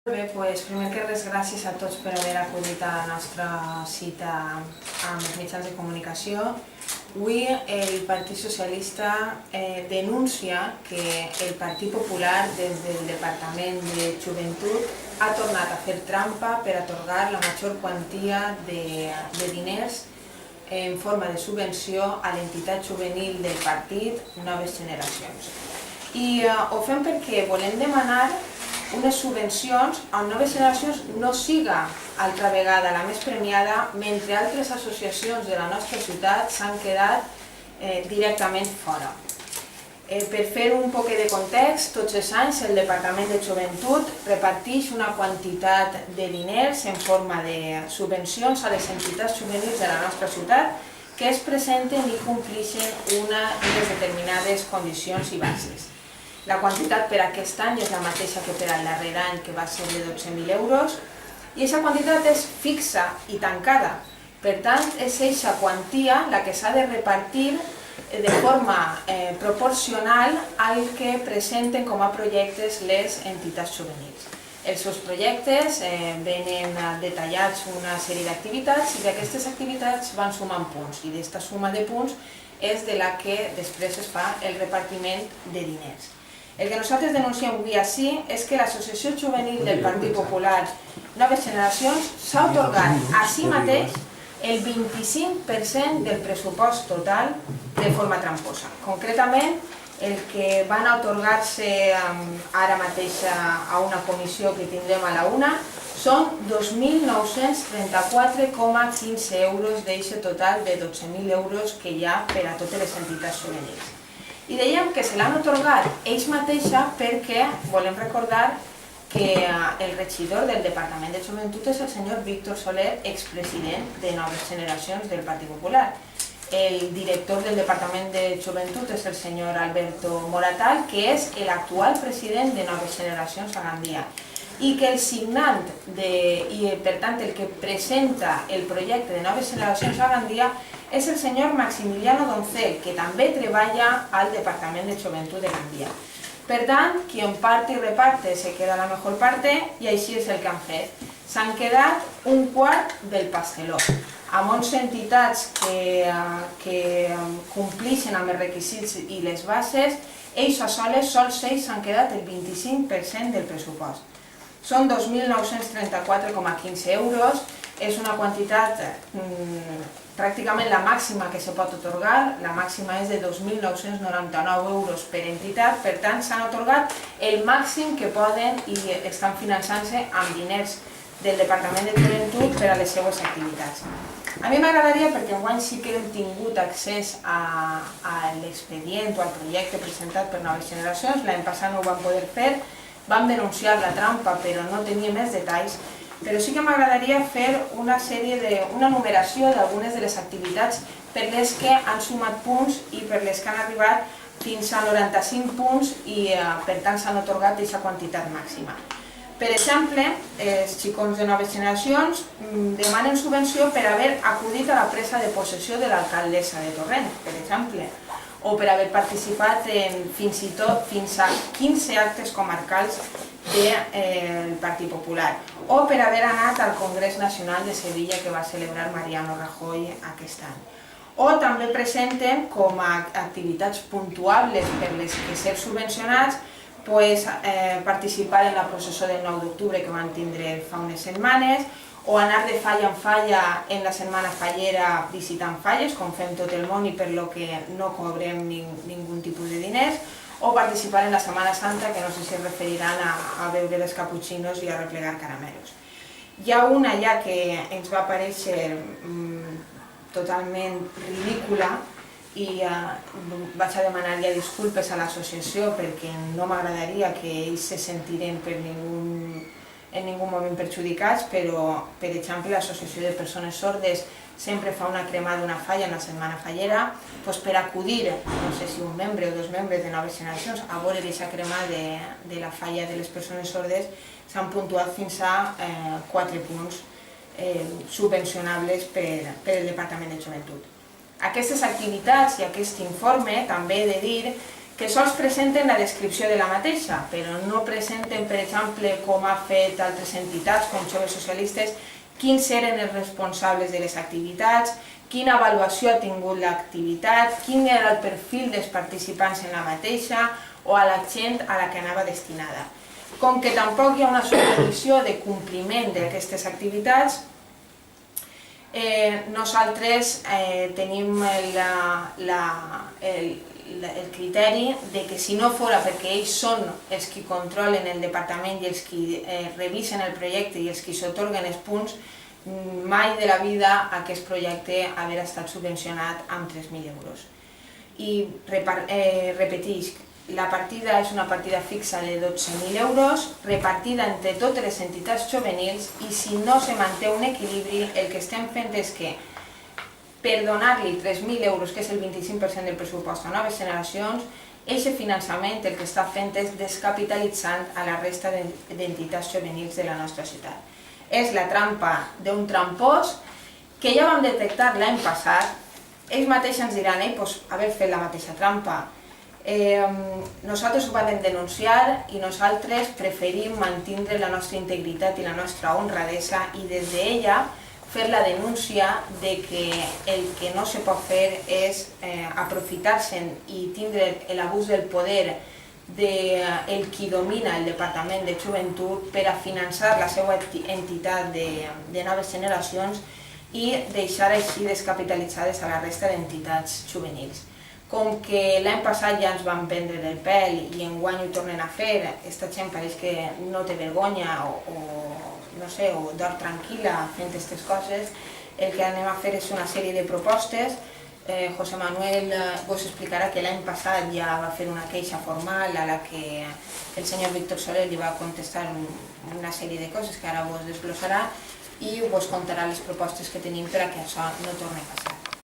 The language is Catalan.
Bé, doncs, primer que res, gràcies a tots per haver acudit a la nostra cita amb els mitjans de comunicació. Avui el Partit Socialista denuncia que el Partit Popular, des del Departament de Joventut, ha tornat a fer trampa per atorgar la major quantia de diners en forma de subvenció a l'entitat juvenil del partit Noves Generacions. I ho fem perquè volem demanar unes subvencions on Noves Generacions no siga altra vegada la més premiada, mentre altres associacions de la nostra ciutat s'han quedat directament fora. Per fer un poc de context, tots els anys el Departament de Joventut reparteix una quantitat de diners en forma de subvencions a les entitats juvenils de la nostra ciutat que es presenten i compleixen unes determinades condicions i bases. La quantitat per aquest any és la mateixa que per al darrer any, que va ser de 12.000 euros, i aquesta quantitat és fixa i tancada. Per tant, és aquesta quantia la que s'ha de repartir de forma proporcional al que presenten com a projectes les entitats juvenils. Els seus projectes venen detallats una sèrie d'activitats i d'aquestes activitats van sumant punts, i d'aquesta suma de punts és de la que després es fa el repartiment de diners. El que nosaltres denunciem avui així és que l'Associació Juvenil del Partit Popular Noves Generacions s'ha atorgat a si mateix el 25% del pressupost total de forma tramposa. Concretament, el que van atorgar-se ara mateix a una comissió que tindrem a la una són 2.934,15 euros d'aquest total de 12.000 euros que hi ha per a totes les entitats juvenils. I dèiem que se l'han atorgat ells mateixa perquè volem recordar que el regidor del Departament de Joventut és el senyor Víctor Soler, expresident de Noves Generacions del Partit Popular. El director del Departament de Joventut és el senyor Alberto Moratal, que és l'actual president de Noves Generacions a Gandia. I que el signant, i per tant el que presenta el projecte de Noves Generacions a Gandia, és el senyor Maximiliano Doncel, que també treballa al Departament de Joventut de Gandia. Per tant, qui en part i reparte se queda la millor parte, i així és el que han fet. S'han quedat un quart del pasteló. Amb 11 entitats que compleixen amb els requisits i les bases, ells a sols ells s'han quedat el 25% del pressupost. Són 2.934,15 euros, és una quantitat pràcticament la màxima que se pot atorgar, la màxima és de 2.999 euros per entitat, per tant s'han atorgat el màxim que poden i estan finançant-se amb diners del Departament de Joventut per a les seues activitats. A mi m'agradaria, perquè enguany sí que hem tingut accés a l'expedient o al projecte presentat per Noves Generacions, l'any passat no ho vam poder fer, vam denunciar la trampa però no tenia més detalls, però sí que m'agradaria fer una numeració d'algunes de les activitats per les que han sumat punts i per les que han arribat fins a 95 punts i per tant s'han atorgat aquesta quantitat màxima. Per exemple, els xicons de Noves Generacions demanen subvenció per haver acudit a la presa de possessió de l'alcaldessa de Torrent, per exemple, o per haver participat fins i tot fins a 15 actes comarcals del Partit Popular, o per haver anat al Congrés Nacional de Sevilla que va celebrar Mariano Rajoy aquest any. O també presenten com a activitats puntuables per les que ser subvencionats participar en la processó del 9 d'octubre que van tindre fa unes setmanes, o anar de falla en falla en la setmana fallera visitant falles, com fem tot el món i per lo que no cobrem ningú tipus de diners, o participar en la Setmana Santa, que no sé si es referiran a beure els caputxinos i a replegar caramelos. Hi ha una ja que ens va aparèixer totalment ridícula i vaig a demanar ja disculpes a l'associació perquè no m'agradaria que ells se sentiren en ningú moment perjudicats, però, per exemple, l'Associació de Persones Sordes sempre fa una cremada d'una falla en la setmana fallera per acudir, no sé si un membre o dos membres de Noves Generacions, a veure aquesta cremada de la falla de les persones sordes, s'han puntuat fins a 4 punts subvencionables per el Departament de Joventut. Aquestes activitats i aquest informe també he de dir que sols presenten la descripció de la mateixa, però no presenten, per exemple, com ha fet altres entitats, com Joves Socialistes, quins eren els responsables de les activitats, quina avaluació ha tingut l'activitat, quin era el perfil dels participants en la mateixa o a la gent a la que anava destinada. Com que tampoc hi ha una supervisió de compliment d'aquestes activitats, nosaltres tenim el criteri de que si no fora perquè ells són els qui controlen el departament i els qui revisen el projecte i els qui s'atorguen els punts, mai de la vida aquest projecte haver estat subvencionat amb 3.000 euros. I repetisc, la partida és una partida fixa de 12.000 euros, repartida entre totes les entitats juvenils, i si no se manté un equilibri, el que estem fent és que per donar-li 3.000 euros, que és el 25% del pressupost a Noves Generacions, aquest finançament el que està fent és descapitalitzant a la resta d'entitats juvenils de la nostra ciutat. És la trampa d'un trampós que ja vam detectar l'any passat. Ells mateixos ens diran, haver fet la mateixa trampa. Nosaltres ho vam denunciar i nosaltres preferim mantenir la nostra integritat i la nostra honradesa i des d'ella fer la denúncia de que el que no se pot fer és aprofitar-se'n i tindre l'abús del poder del qui domina el Departament de Joventut per a finançar la seva entitat de Noves Generacions i deixar així descapitalitzades a la resta d'entitats juvenils. Com que l'any passat ja ens van prendre el pèl i enguany ho tornen a fer, aquesta gent pareix que no té vergonya o dorm tranquil·la fent aquestes coses, el que anem a fer és una sèrie de propostes. José Manuel vos explicarà que l'any passat ja va fer una queixa formal a la que el senyor Víctor Soler li va contestar una sèrie de coses que ara vos desglossarà i vos contarà les propostes que tenim per a que això no torni a passar.